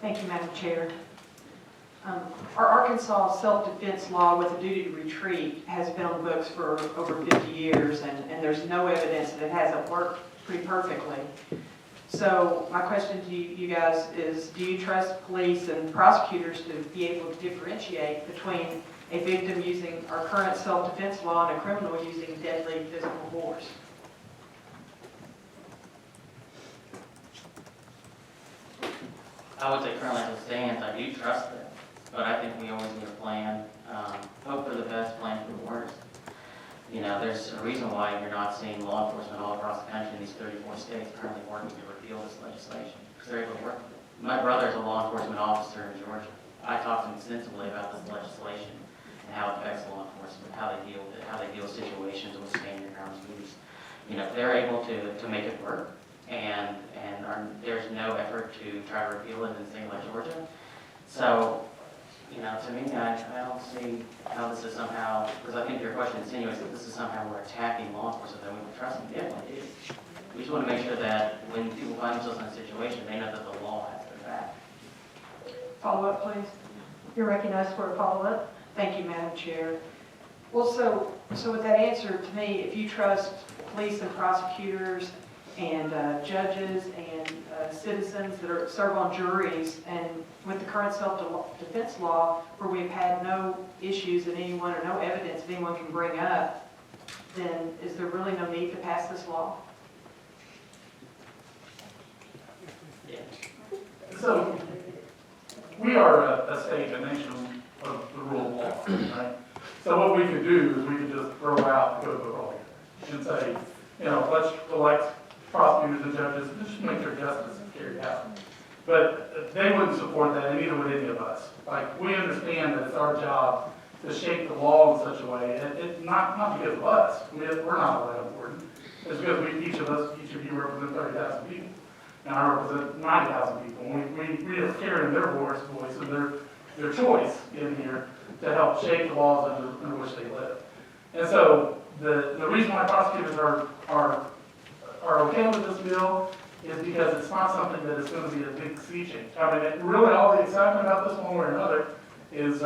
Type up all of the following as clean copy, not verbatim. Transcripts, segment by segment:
Thank you, Madam Chair. Our Arkansas self-defense law with a duty to retreat has been on the books for over 50 years, and there's no evidence that it hasn't worked pretty perfectly. So my question to you guys is, do you trust police and prosecutors to be able to differentiate between a victim using our current self-defense law and a criminal using deadly physical force? I would say currently as it stands, I do trust them, but I think we always need a plan. Hope for the best, plan for the worst. You know, there's a reason why you're not seeing law enforcement all across the country in these 34 states currently working to repeal this legislation, because they're able to work with it. My brother is a law enforcement officer in Georgia. I talked to him extensively about this legislation and how it affects law enforcement, how they deal with it, how they deal with situations with stand your ground moves. You know, they're able to make it work, and there's no effort to try to repeal it in a state like Georgia. So, you know, to me, I don't see how this is somehow, because I think your question insinuates that this is somehow we're attacking law enforcement, that we would trust them. Definitely do. We just want to make sure that when people find themselves in a situation, they know that the law has their back. Follow up, please. You're recognized for a follow-up. Thank you, Madam Chair. Well, so with that answer, to me, if you trust police and prosecutors and judges and citizens that serve on juries, and with the current self-defense law, where we've had no issues that anyone or no evidence that anyone can bring up, then is there really no need to pass this law? Yeah. So, we are a state, a nation of the rule of law, right? So what we could do is we could just throw out the code book altogether and say, you know, let's elect prosecutors and judges and just make sure justice is carried out. But they wouldn't support that, and neither would any of us. Like, we understand that it's our job to shape the law in such a way, and not because of us. We're not all that important. It's because each of you represent 30,000 people. And I represent 90,000 people. We are carrying their voice and their choice in here to help shape the laws under which they live. And so the reason why prosecutors are okay with this bill is because it's not something that is going to be a big sea change. I mean, really all the excitement about this one way or another is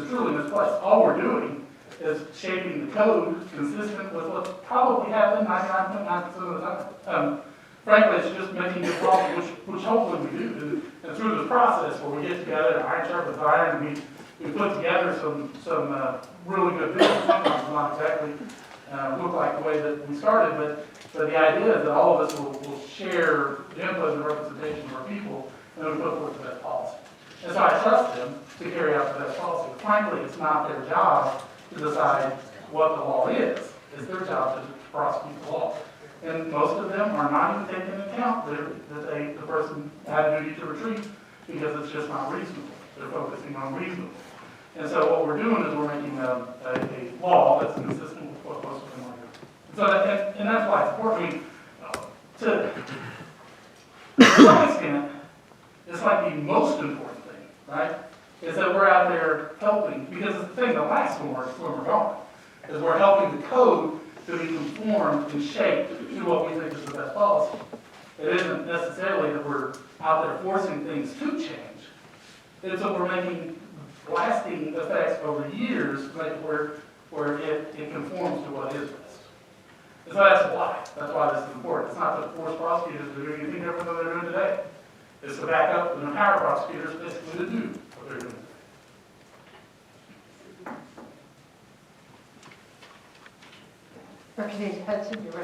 truly misplaced. All we're doing is shaping the code consistent with what's probably happened 99.9% of the time. Frankly, it's just making it wrong, which hopefully we do. And through the process where we get together and iron sharpens iron, and we put together some really good bills. Sometimes not exactly look like the way that we started, but the idea is that all of us will share the input and the representation of our people, and we put forth the best policy. And so I trust them to carry out the best policy. Frankly, it's not their job to decide what the law is. It's their job to prosecute the law. And most of them are not even taking into account that the person had a duty to retreat because it's just not reasonable. They're focusing on reasonable. And so what we're doing is we're making a law that's consistent with what most of them are doing. So and that's why it's important. I mean, to some extent, it's like the most important thing, right? Is that we're out there helping, because the thing that lasts when we're gone is we're helping the code to be conformed and shaped to what we think is the best policy. It isn't necessarily that we're out there forcing things to change. It's that we're making lasting effects over years where it conforms to what is best. And so that's why this is important. It's not to force prosecutors to do anything different than they're doing today. It's to back up and empower prosecutors basically to do what they're doing. Representative Hudson, you're